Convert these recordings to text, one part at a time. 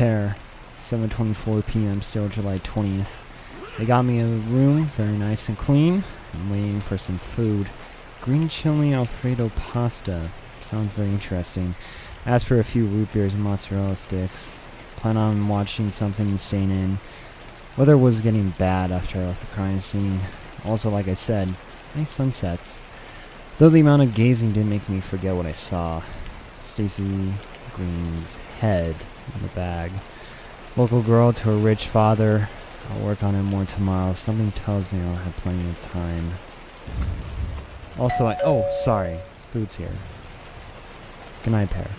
pair. 7:24 p.m. still July 20th. They got me a room, very nice and clean. I'm waiting for some food. Green chili Alfredo pasta. Sounds very interesting. Asked for a few root beers and mozzarella sticks. Plan on watching something and staying in. Weather was getting bad after I left the crime scene. Also, like I said, nice sunsets. Though the amount of gazing did make me forget what I saw. Stacy Green's head in the bag. Local girl to a rich father. I'll work on it more tomorrow. Something tells me I'll have plenty of time. Also, oh, sorry. Food's here. Good night, pair.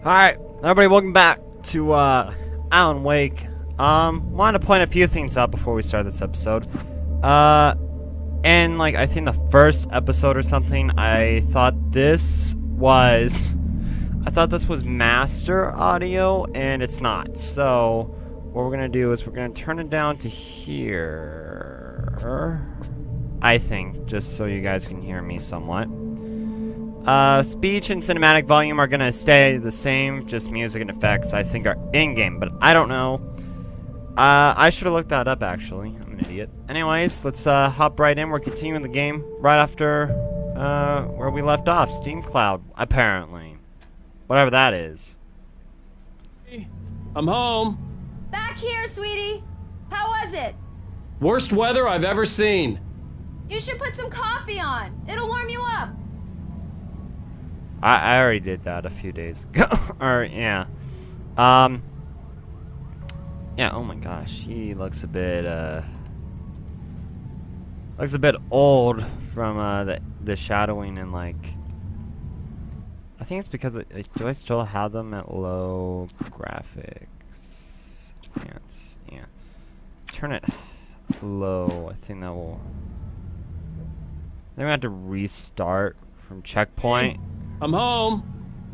Alright, everybody, welcome back to Alan Wake. Wanted to point a few things out before we start this episode. And like I think the first episode or something, I thought this was master audio, and it's not. So what we're gonna do is we're gonna turn it down to here, I think, just so you guys can hear me somewhat. Speech and cinematic volume are gonna stay the same, just music and effects I think are in-game, but I don't know. I should have looked that up, actually. I'm an idiot. Anyways, let's hop right in. We're continuing the game right after where we left off. Steam Cloud, apparently. Whatever that is. I'm home. Back here, sweetie. How was it? Worst weather I've ever seen. You should put some coffee on. It'll warm you up. I already did that a few days ago. Or, yeah. Yeah, oh my gosh. He looks a bit old from, the shadowing and, like... I think it's because... do I still have them at low graphics? Yeah. Turn it low. I think that will... Then we have to restart from checkpoint. I'm home.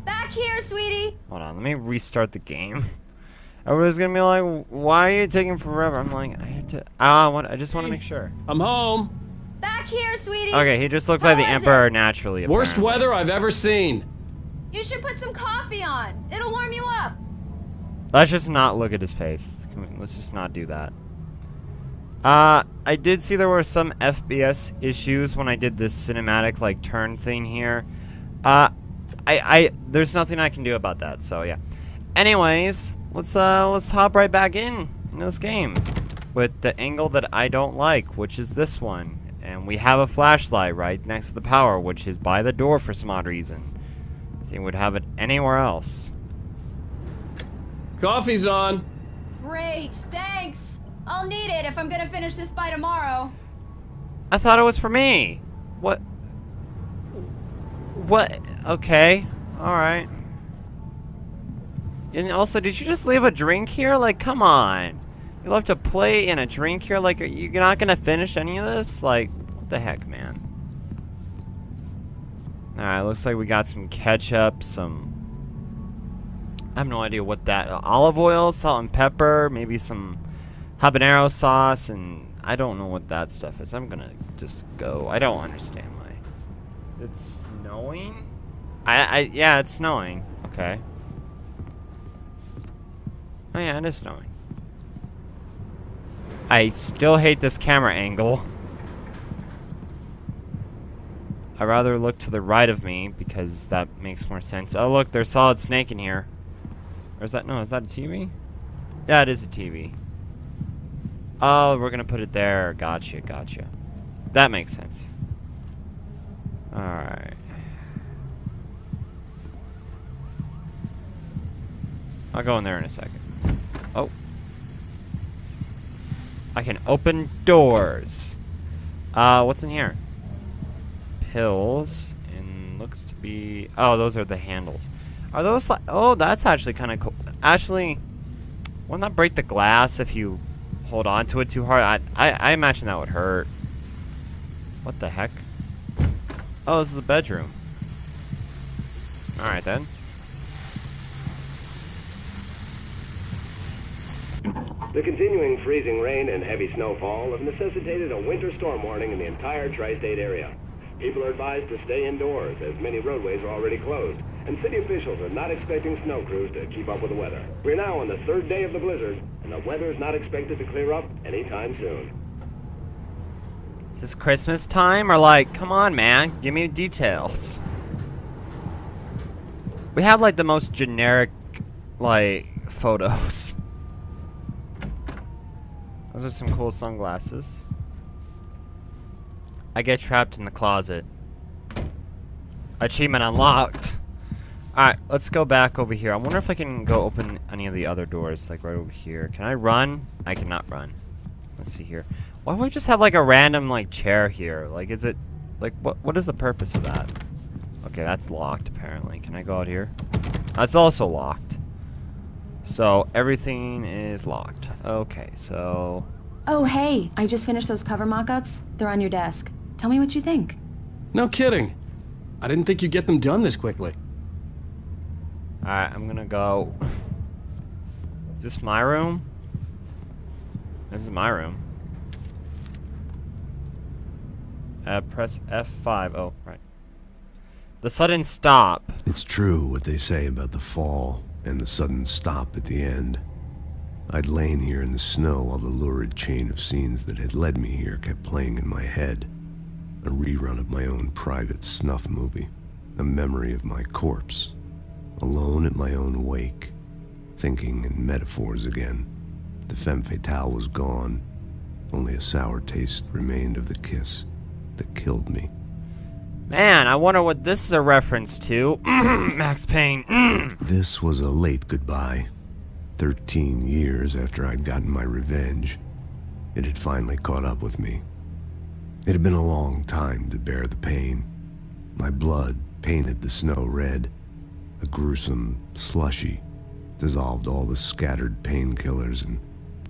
Back here, sweetie. Hold on, let me restart the game. Everybody's gonna be like, why are you taking forever? I'm like, I have to... I just want to make sure. I'm home. Back here, sweetie. Okay, he just looks like the Emperor naturally, apparently. Worst weather I've ever seen. You should put some coffee on. It'll warm you up. Let's just not look at his face. Let's just not do that. I did see there were some FPS issues when I did this cinematic, like, turn thing here. There's nothing I can do about that, so yeah. Anyways, let's hop right back in this game with the angle that I don't like, which is this one. And we have a flashlight right next to the power, which is by the door for some odd reason. I think we'd have it anywhere else. Coffee's on. Great, thanks. I'll need it if I'm gonna finish this by tomorrow. I thought it was for me. What? What? Okay. Alright. And also, did you just leave a drink here? Like, come on. You left a plate and a drink here? Like, are you not gonna finish any of this? Like, what the heck, man? Alright, looks like we got some ketchup, some... I have no idea what that... olive oil, salt and pepper, maybe some habanero sauce, and I don't know what that stuff is. I'm gonna just go. I don't understand why. It's snowing? Yeah, it's snowing. Okay. Oh yeah, it is snowing. I still hate this camera angle. I'd rather look to the right of me because that makes more sense. Oh, look, there's Solid Snake in here. Or is that, no, is that a TV? Yeah, it is a TV. Oh, we're gonna put it there. Gotcha, gotcha. That makes sense. Alright. I'll go in there in a second. Oh. I can open doors. What's in here? Pills. And looks to be... Oh, those are the handles. Are those like... Oh, that's actually kind of cool. Actually, wouldn't that break the glass if you hold on to it too hard? I imagine that would hurt. What the heck? Oh, this is the bedroom. Alright then. The continuing freezing rain and heavy snowfall have necessitated a winter storm warning in the entire tri-state area. People are advised to stay indoors as many roadways are already closed, and city officials are not expecting snow crews to keep up with the weather. We're now on the third day of the blizzard, and the weather is not expected to clear up anytime soon. Is this Christmas time or like, come on man, give me the details. We have like the most generic like photos. Those are some cool sunglasses. I get trapped in the closet. Achievement unlocked. Alright, let's go back over here. I wonder if I can go open any of the other doors, like right over here. Can I run? I cannot run. Let's see here. Why would we just have like a random like chair here? Like, is it like what is the purpose of that? Okay, that's locked apparently. Can I go out here? That's also locked. So everything is locked. Okay, so... Oh, hey, I just finished those cover mock-ups. They're on your desk. Tell me what you think. No kidding. I didn't think you'd get them done this quickly. Alright, I'm gonna go... Is this my room? This is my room. Press F5. Oh, right. The sudden stop. It's true what they say about the fall and the sudden stop at the end. I'd lain here in the snow while the lurid chain of scenes that had led me here kept playing in my head. A rerun of my own private snuff movie. A memory of my corpse. Alone at my own wake. Thinking in metaphors again. The femme fatale was gone. Only a sour taste remained of the kiss that killed me. Man, I wonder what this is a reference to. Max Payne. This was a late goodbye. 13 years after I'd gotten my revenge, it had finally caught up with me. It had been a long time to bear the pain. My blood painted the snow red. A gruesome slushy dissolved all the scattered painkillers and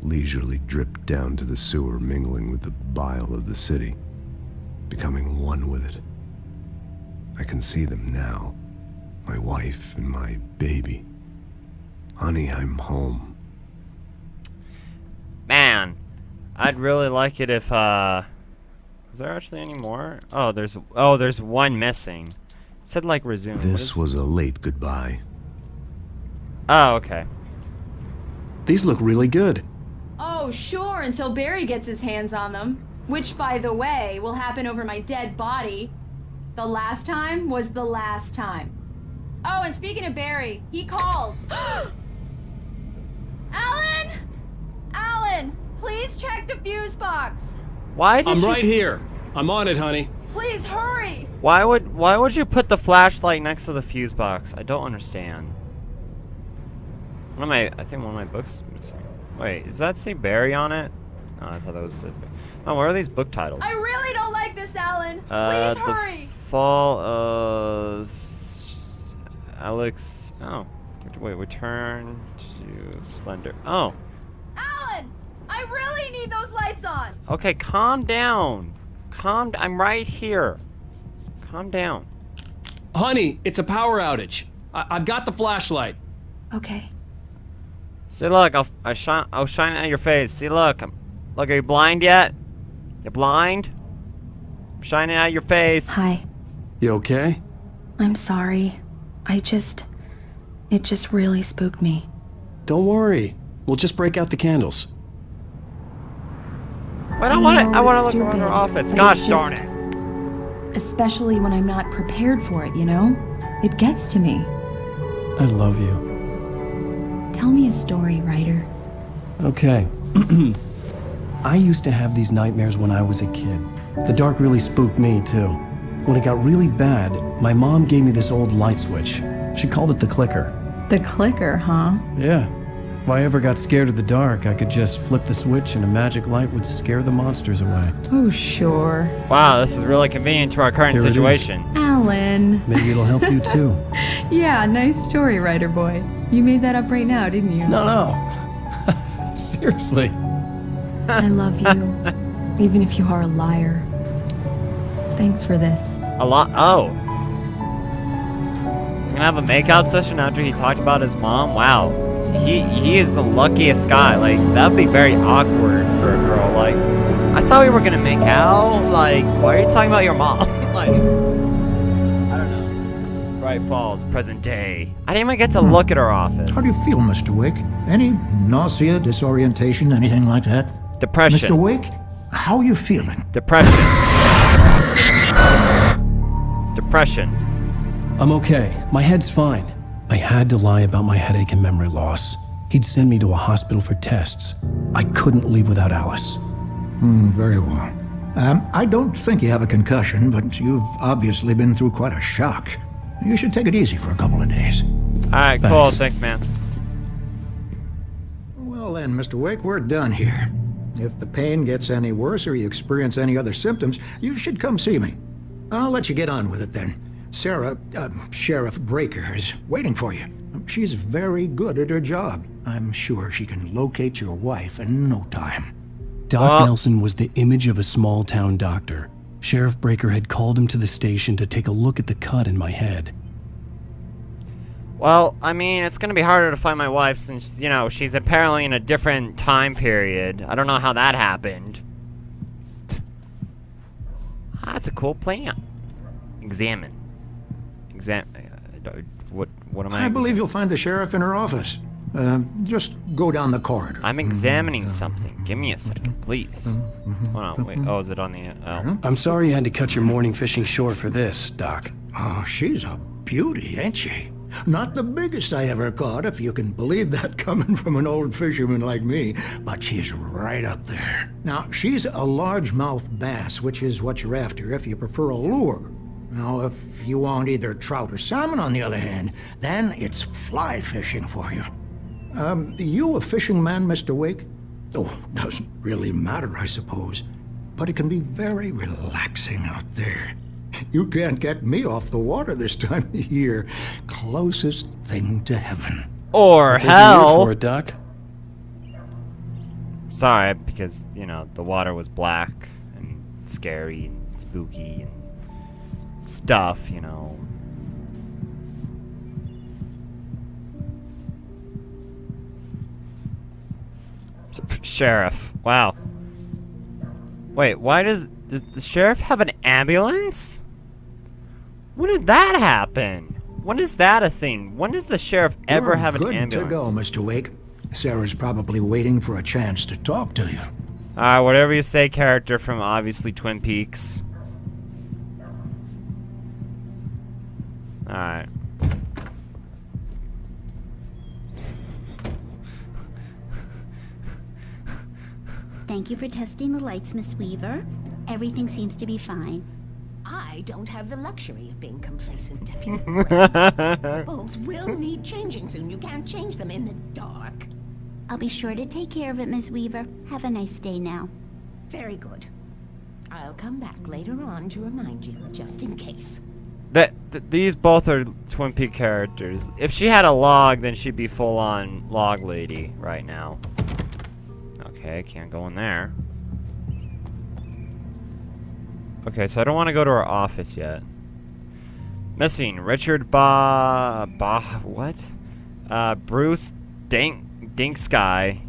leisurely dripped down to the sewer, mingling with the bile of the city, becoming one with it. I can see them now, my wife and my baby. Honey, I'm home. Man, I'd really like it if, is there actually any more? Oh, there's one missing. It said, like, resume. This was a late goodbye. Oh, okay. These look really good. Oh, sure, until Barry gets his hands on them. Which, by the way, will happen over my dead body. The last time was the last time. Oh, and speaking of Barry, he called. Alan! Alan, please check the fuse box. Why did I'm you... right here. I'm on it, honey. Please hurry. Why would you put the flashlight next to the fuse box? I don't understand. I think one of my books is missing. Wait, does that say Barry on it? Oh, I thought that was it. Oh, what are these book titles? I really don't like this, Alan. Please hurry. The Fall of Alex. Oh, wait. Return to Slender. Oh. Alan, I really need those lights on. Okay, calm down. I'm right here. Calm down. Honey, it's a power outage. I've got the flashlight. Okay. See, look, I'll shine it at your face. See, look, look, are you blind yet? You blind? I'm shining at your face. Hi. You okay? I'm sorry. It just really spooked me. Don't worry. We'll just break out the candles. But I want to look around her office. Gosh darn it. Especially when I'm not prepared for it, you know? It gets to me. I love you. Tell me a story, writer. Okay. I used to have these nightmares when I was a kid. The dark really spooked me, too. When it got really bad, my mom gave me this old light switch. She called it the clicker. The clicker, huh? Yeah. If I ever got scared of the dark, I could just flip the switch and a magic light would scare the monsters away. Oh, sure. Wow, this is really convenient to our current Here it is. situation. Alan. Maybe it'll help you, too. Yeah, nice story, writer boy. You made that up right now, didn't you? No. Seriously. I love you, even if you are a liar. Thanks for this. A lot. Oh. We're gonna have a makeout session after he talked about his mom? Wow. He is the luckiest guy. Like, that would be very awkward for a girl. Like, I thought we were gonna make out. Like, why are you talking about your mom? Like, I don't know. Bright Falls, present day. I didn't even get to look at her office. How do you feel, Mr. Wake? Any nausea, disorientation, anything like that? Depression. Mr. Wake, how are you feeling? Depression. Depression. I'm okay. My head's fine. I had to lie about my headache and memory loss. He'd send me to a hospital for tests. I couldn't leave without Alice. Very well. I don't think you have a concussion, but you've obviously been through quite a shock. You should take it easy for a couple of days. Alright, cool. Thanks, man. Well then, Mr. Wake, we're done here. If the pain gets any worse or you experience any other symptoms, you should come see me. I'll let you get on with it then. Sarah, Sheriff Breaker, is waiting for you. She's very good at her job. I'm sure she can locate your wife in no time. Doc Nelson was the image of a small-town doctor. Sheriff Breaker had called him to the station to take a look at the cut in my head. Well, I mean, it's gonna be harder to find my wife since, you know, she's apparently in a different time period. I don't know how that happened. That's a cool plan. Examine. What am I? I believe you'll find the sheriff in her office. Just go down the corridor. I'm examining something. Give me a second, please. Hold on, wait. Oh, is it on the? Oh. I'm sorry you had to cut your morning fishing short for this, Doc. Oh, she's a beauty, ain't she? Not the biggest I ever caught, if you can believe that coming from an old fisherman like me, but she's right up there. Now, she's a largemouth bass, which is what you're after if you prefer a lure. Now, if you want either trout or salmon, on the other hand, then it's fly fishing for you. You a fishing man, Mr. Wake? Oh, doesn't really matter, I suppose. But it can be very relaxing out there. You can't get me off the water this time of year. Closest thing to heaven. Or Take your word hell. for it, Doc. Sorry, because, you know, the water was black and scary and spooky and stuff, you know. Sheriff. Wow. Wait, why does the sheriff have an ambulance? When did that happen? When is that a thing? When does the sheriff ever You're have an good ambulance? to go, Mr. Wake. Sarah's probably waiting for a chance to talk to you. Alright, whatever you say, character from obviously Twin Peaks. Alright. Thank you for testing the lights, Miss Weaver. Everything seems to be fine. I don't have the luxury of being complacent, Deputy. The bulbs will need changing soon. You can't change them in the dark. I'll be sure to take care of it, Miss Weaver. Have a nice day now. Very good. I'll come back later on to remind you, just in case. These both are Twin Peaks characters. If she had a log, then she'd be full-on log lady right now. Okay, I can't go in there. Okay, so I don't want to go to her office yet. Missing Richard what? Bruce Dane Sky,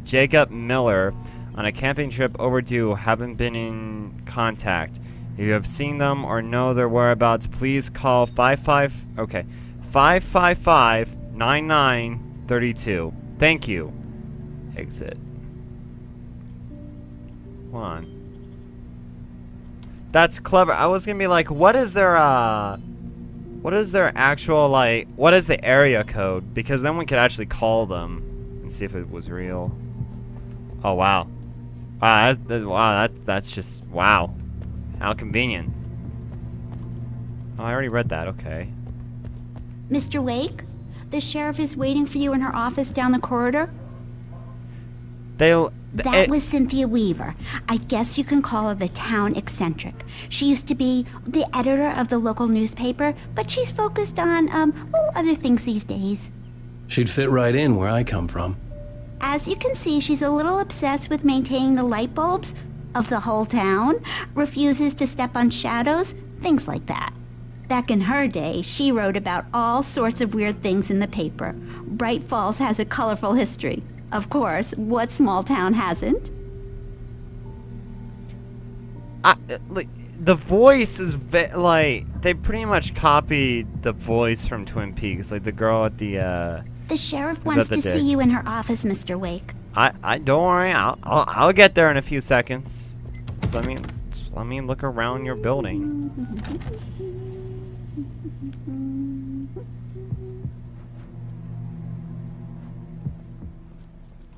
Jacob Miller on a camping trip overdue, haven't been in contact. If you have seen them or know their whereabouts, please call 555-9932. Thank you. Exit. Hold on. That's clever. I was gonna be like, what is their actual, like, what is the area code? Because then we could actually call them and see if it was real. Oh, wow. Wow, that's just, wow. How convenient. Oh, I already read that, okay. Mr. Wake, the sheriff is waiting for you in her office down the corridor. That was Cynthia Weaver. I guess you can call her the town eccentric. She used to be the editor of the local newspaper, but she's focused on, other things these days. She'd fit right in where I come from. As you can see, she's a little obsessed with maintaining the light bulbs of the whole town, refuses to step on shadows, things like that. Back in her day, she wrote about all sorts of weird things in the paper. Bright Falls has a colorful history. Of course, what small town hasn't? The voice is like, they pretty much copied the voice from Twin Peaks, like the girl at the The sheriff wants to see you in her office, Mr. Wake. I don't worry, I'll get there in a few seconds. So let me look around your building.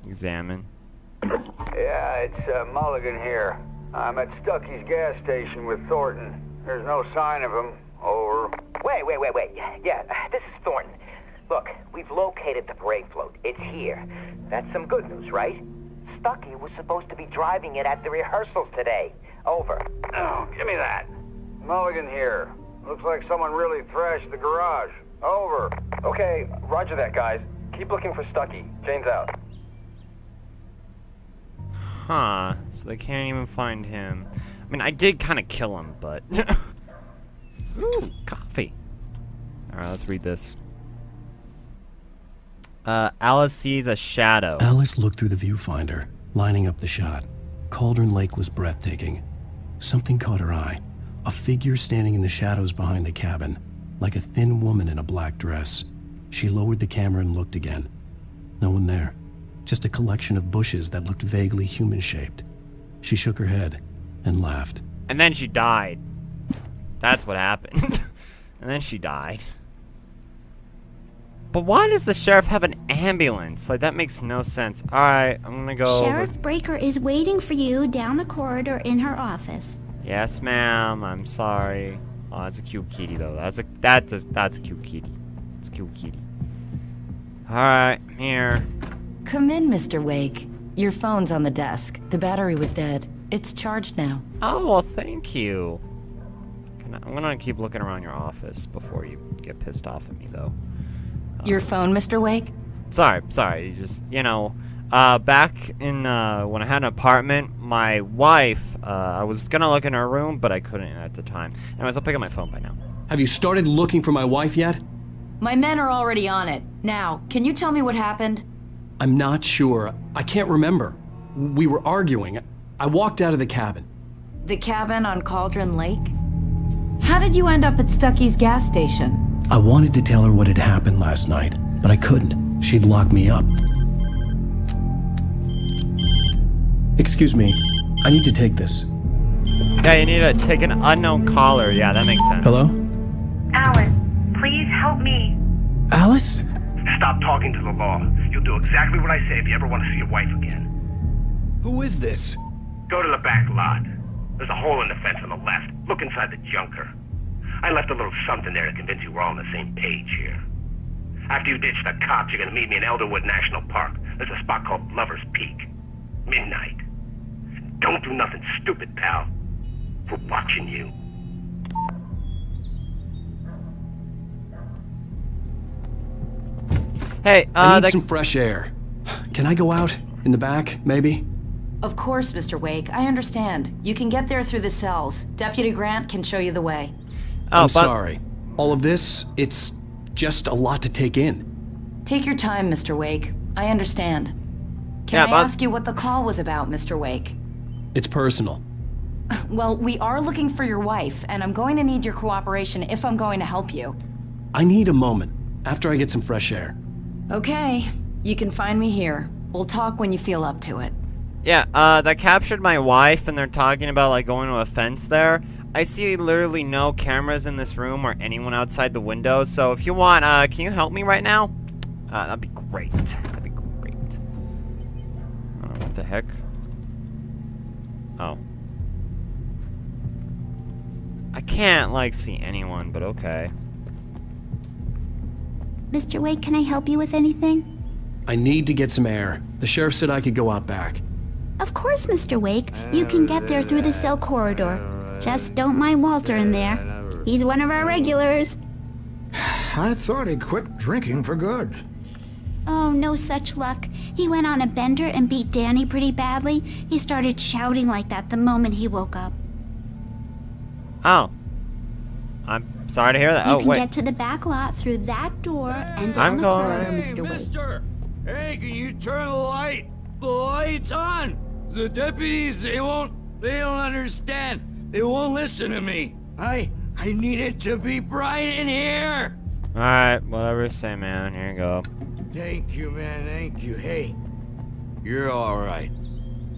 Examine. Yeah, it's Mulligan here. I'm at Stucky's gas station with Thornton. There's no sign of him. Over. Wait. Yeah, this is Thornton. Look, we've located the parade float. It's here. That's some good news, right? Stucky was supposed to be driving it at the rehearsals today. Over. Oh, give me that. Mulligan here. Looks like someone really thrashed the garage. Over. Okay, roger that, guys. Keep looking for Stucky. Jane's out. Huh, so they can't even find him. I mean, I did kind of kill him, but... Ooh, coffee. Alright, let's read this. Alice sees a shadow. Alice looked through the viewfinder, lining up the shot. Cauldron Lake was breathtaking. Something caught her eye. A figure standing in the shadows behind the cabin, like a thin woman in a black dress. She lowered the camera and looked again. No one there. Just a collection of bushes that looked vaguely human-shaped. She shook her head and laughed. And then she died. That's what happened. And then she died. But why does the sheriff have an ambulance? Like, that makes no sense. Alright, I'm gonna go Sheriff Breaker is waiting for you down the corridor in her office. Yes, ma'am. I'm sorry. Oh, that's a cute kitty, though. That's a cute kitty. It's a cute kitty. Alright, here. Come in, Mr. Wake. Your phone's on the desk. The battery was dead. It's charged now. Oh, well, thank you. I'm gonna keep looking around your office before you get pissed off at me, though. Your phone, Mr. Wake? Sorry. Just, you know, back in, when I had an apartment, my wife, I was gonna look in her room, but I couldn't at the time. Anyways, I'll pick up my phone by now. Have you started looking for my wife yet? My men are already on it. Now, can you tell me what happened? I'm not sure. I can't remember. We were arguing. I walked out of the cabin. The cabin on Cauldron Lake? How did you end up at Stucky's gas station? I wanted to tell her what had happened last night, but I couldn't. She'd lock me up. Excuse me, I need to take this. Yeah, you need to take an unknown caller. Yeah, that makes sense. Hello? Alice, please help me. Alice? Stop talking to the law. You'll do exactly what I say if you ever want to see your wife again. Who is this? Go to the back lot. There's a hole in the fence on the left. Look inside the junker. I left a little something there to convince you we're all on the same page here. After you ditch the cops, you're gonna meet me in Elderwood National Park. There's a spot called Lover's Peak. Midnight. Don't do nothing stupid, pal. We're watching you. Hey, I need some fresh air. Can I go out? In the back, maybe? Of course, Mr. Wake. I understand. You can get there through the cells. Deputy Grant can show you the way. I'm sorry. All of this, it's just a lot to take in. Take your time, Mr. Wake. I understand. Can I ask you what the call was about, Mr. Wake? It's personal. Well, we are looking for your wife, and I'm going to need your cooperation if I'm going to help you. I need a moment, after I get some fresh air. Okay. You can find me here. We'll talk when you feel up to it. Yeah, that captured my wife, and they're talking about, like, going to a fence there. I see literally no cameras in this room or anyone outside the window. So if you want, can you help me right now? That'd be great. That'd be great. What the heck? Oh. I can't, like, see anyone, but okay. Mr. Wake, can I help you with anything? I need to get some air. The sheriff said I could go out back. Of course, Mr. Wake. You can get there through the cell corridor. Just don't mind Walter in there. He's one of our regulars. I thought he quit drinking for good. Oh, no such luck. He went on a bender and beat Danny pretty badly. He started shouting like that the moment he woke up. Oh. I'm sorry to hear that. You can get to the back lot through that door and down the corridor, Mr. Wake. Mister! Hey, can you turn the light? The light's on! The deputies, they don't understand. They won't listen to me. I need it to be bright in here! Alright, whatever you say, man. Here you go. Thank you, man, thank you. Hey, you're alright.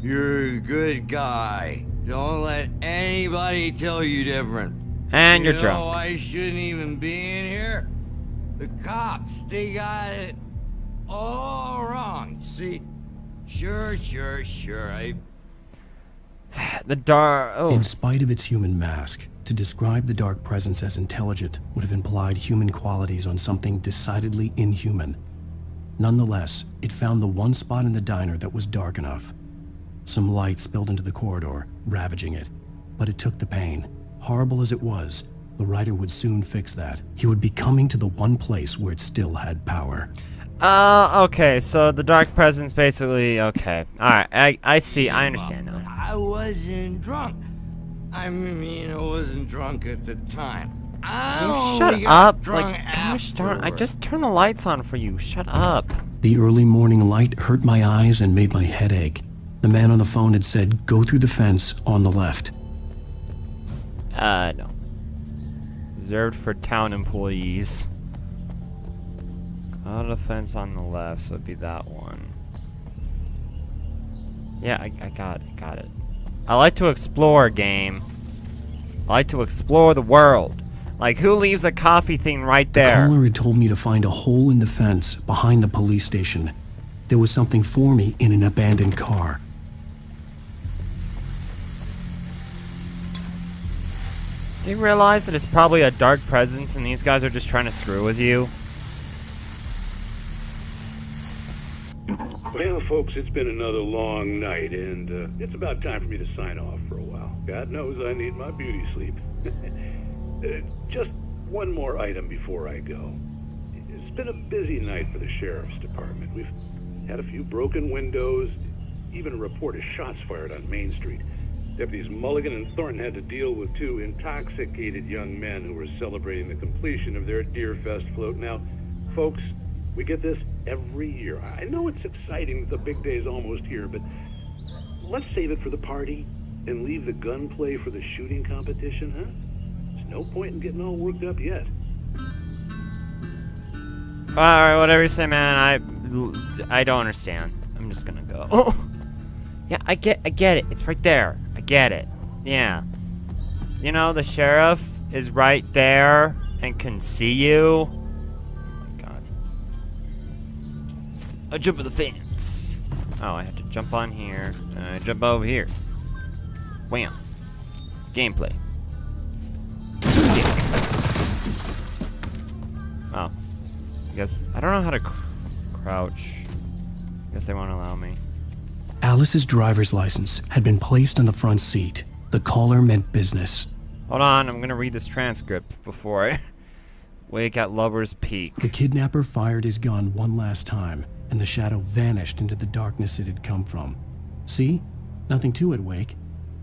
You're a good guy. Don't let anybody tell you different. And you're drunk. No, I shouldn't even be in here. The cops, they got it all wrong. See? Sure. The dark. Oh. In spite of its human mask, to describe the dark presence as intelligent would have implied human qualities on something decidedly inhuman. Nonetheless, it found the one spot in the diner that was dark enough. Some light spilled into the corridor, ravaging it. But it took the pain. Horrible as it was, the writer would soon fix that. He would be coming to the one place where it still had power. Okay, so the dark presence basically, okay. Alright, I see, I understand now. I wasn't drunk. I mean, I wasn't drunk at the time. Shut up! Like, gosh darn, I just turned the lights on for you. Shut up. The early morning light hurt my eyes and made my head ache. The man on the phone had said, go through the fence on the left. No. Reserved for town employees. Out of the fence on the left, so it'd be that one. Yeah, I got it. I like to explore, game. I like to explore the world. Like, who leaves a coffee thing right there? The caller had told me to find a hole in the fence behind the police station. There was something for me in an abandoned car. Do you realize that it's probably a dark presence and these guys are just trying to screw with you? Well, folks, it's been another long night, and it's about time for me to sign off for a while. God knows I need my beauty sleep. Just one more item before I go. It's been a busy night for the sheriff's department. We've had a few broken windows, even a report of shots fired on Main Street. Deputies Mulligan and Thornton had to deal with two intoxicated young men who were celebrating the completion of their Deerfest float. Now, folks, we get this every year. I know it's exciting that the big day's almost here, but let's save it for the party and leave the gunplay for the shooting competition, huh? There's no point in getting all worked up yet. Alright, whatever you say, man. I don't understand. I'm just gonna go. Oh! Yeah, I get it. It's right there. I get it. Yeah. You know, the sheriff is right there and can see you. I jump over the fence. Oh, I have to jump on here. And I jump over here. Wham. Gameplay. Oh. I guess I don't know how to crouch. I guess they won't allow me. Alice's driver's license had been placed on the front seat. The caller meant business. Hold on, I'm gonna read this transcript before I wake at Lover's Peak. The kidnapper fired his gun one last time, and the shadow vanished into the darkness it had come from. See? Nothing to it, Wake.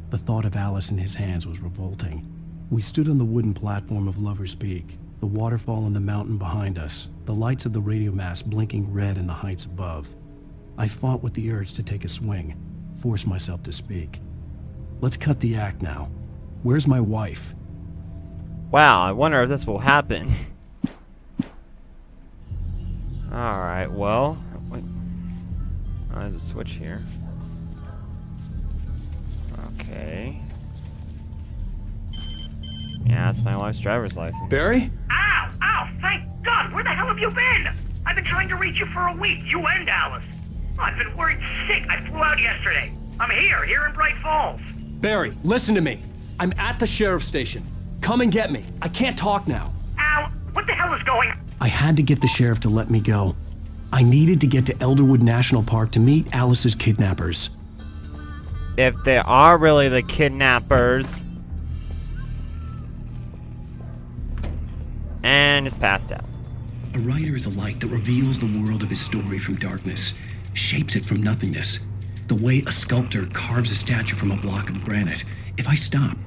The thought of Alice in his hands was revolting. We stood on the wooden platform of Lover's Peak, the waterfall and the mountain behind us, the lights of the radio mast blinking red in the heights above. I fought with the urge to take a swing, force myself to speak. Let's cut the act now. Where's my wife? Wow, I wonder if this will happen. Alright, well... Wait. Oh, there's a switch here. Okay. Yeah, that's my wife's driver's license. Barry? Ow! Ow! Thank God! Where the hell have you been? I've been trying to reach you for a week, you and Alice. Oh, I've been worried sick. I flew out yesterday. I'm here in Bright Falls. Barry, listen to me. I'm at the sheriff's station. Come and get me. I can't talk now. Ow! What the hell is going on? I had to get the sheriff to let me go. I needed to get to Elderwood National Park to meet Alice's kidnappers. If they are really the kidnappers. And it's passed out. A writer is a light that reveals the world of his story from darkness, shapes it from nothingness. The way a sculptor carves a statue from a block of granite. If I stop,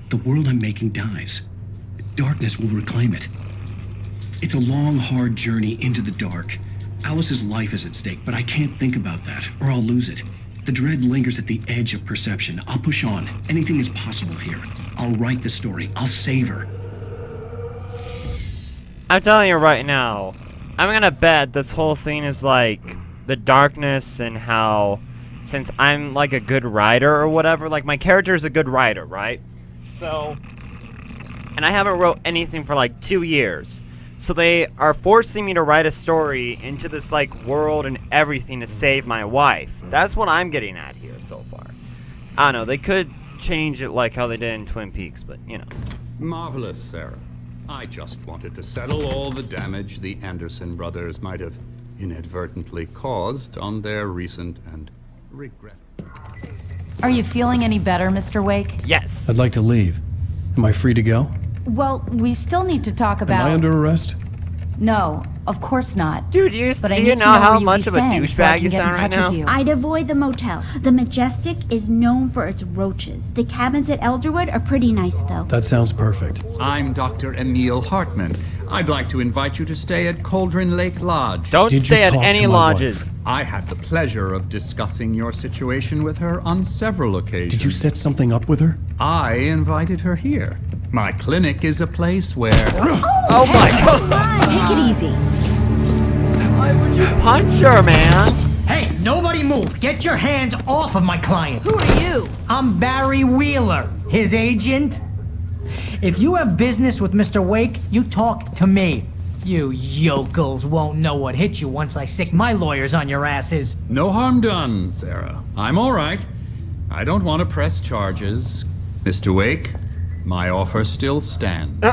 the world I'm making dies. Darkness will reclaim it. It's a long, hard journey into the dark. Alice's life is at stake, but I can't think about that, or I'll lose it. The dread lingers at the edge of perception. I'll push on. Anything is possible here. I'll write the story. I'll save her. I'm telling you right now, I'm gonna bet this whole thing is like the darkness and how, since I'm like a good writer or whatever, like my character is a good writer, right? So, and I haven't wrote anything for like 2 years. So they are forcing me to write a story into this like world and everything to save my wife. That's what I'm getting at here so far. I don't know, they could change it like how they did in Twin Peaks, but you know. Marvelous, Sarah. I just wanted to settle all the damage the Anderson brothers might have inadvertently caused on their recent and regret. Are you feeling any better, Mr. Wake? Yes. I'd like to leave. Am I free to go? Well, we still need to talk about... Am I under arrest? No, of course not. Dude, do you know how much of a douchebag you sound right now? I'd avoid the motel. The Majestic is known for its roaches. The cabins at Elderwood are pretty nice, though. That sounds perfect. I'm Dr. Emil Hartman. I'd like to invite you to stay at Cauldron Lake Lodge. Don't stay at any lodges. I had the pleasure of discussing your situation with her on several occasions. Did you set something up with her? I invited her here. My clinic is a place where... Oh my God! Take it easy. Why would you punch her, man? Hey, nobody move! Get your hands off of my client! Who are you? I'm Barry Wheeler, his agent. If you have business with Mr. Wake, you talk to me. You yokels won't know what hit you once I sick my lawyers on your asses. No harm done, Sarah. I'm all right. I don't want to press charges. Mr. Wake, my offer still stands.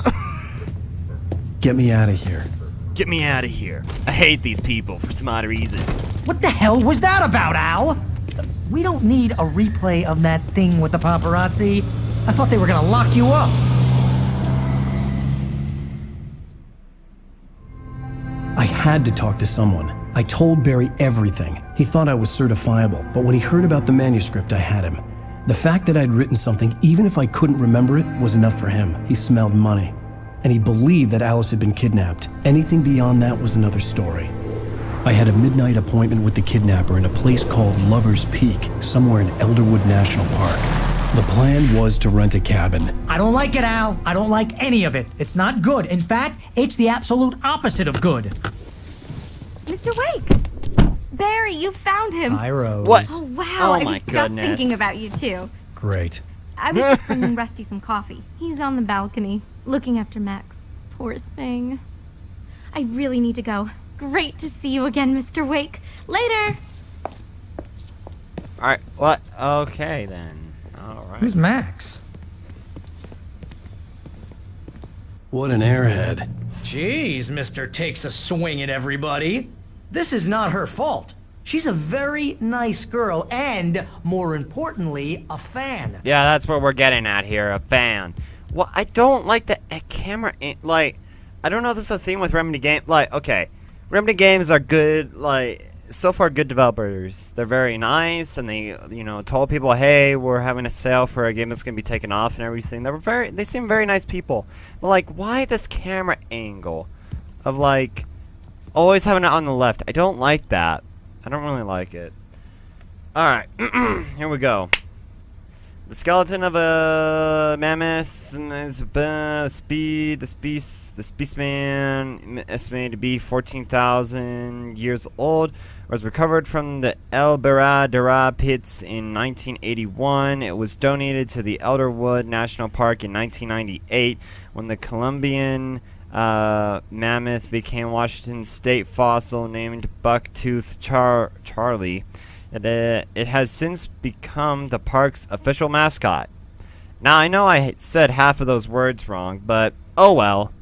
Get me out of here. Get me out of here. I hate these people for some odd reason. What the hell was that about, Al? We don't need a replay of that thing with the paparazzi. I thought they were gonna lock you up. I had to talk to someone. I told Barry everything. He thought I was certifiable, but when he heard about the manuscript, I had him. The fact that I'd written something, even if I couldn't remember it, was enough for him. He smelled money. And he believed that Alice had been kidnapped. Anything beyond that was another story. I had a midnight appointment with the kidnapper in a place called Lover's Peak, somewhere in Elderwood National Park. The plan was to rent a cabin. I don't like it, Al. I don't like any of it. It's not good. In fact, it's the absolute opposite of good. Mr. Wake! Barry, you found him. Hi, Rose. What? Oh, wow. Oh, I my was just goodness. thinking about you, too. Great. I was just bringing Rusty some coffee. He's on the balcony, looking after Max. Poor thing. I really need to go. Great to see you again, Mr. Wake. Later! Alright, what? Okay, then. Alright. Who's Max? What an airhead. Jeez, Mr. Takes a swing at everybody. This is not her fault. She's a very nice girl and, more importantly, a fan. Yeah, that's what we're getting at here, a fan. Well, I don't like the camera, like, I don't know if this is a theme with Remedy Games. Like, okay, Remedy Games are good, like, so far good developers. They're very nice, and they, you know, told people, hey, we're having a sale for a game that's going to be taken off and everything. They seem very nice people. But, like, why this camera angle of, like, always having it on the left? I don't like that. I don't really like it. Alright, here we go. The skeleton of a mammoth is the specimen estimated to be 14,000 years old, was recovered from the El Beradera pits in 1981. It was donated to the Elderwood National Park in 1998 when the Colombian mammoth became Washington state fossil named Bucktooth Charlie. It has since become the park's official mascot. Now, I know I said half of those words wrong, but oh well.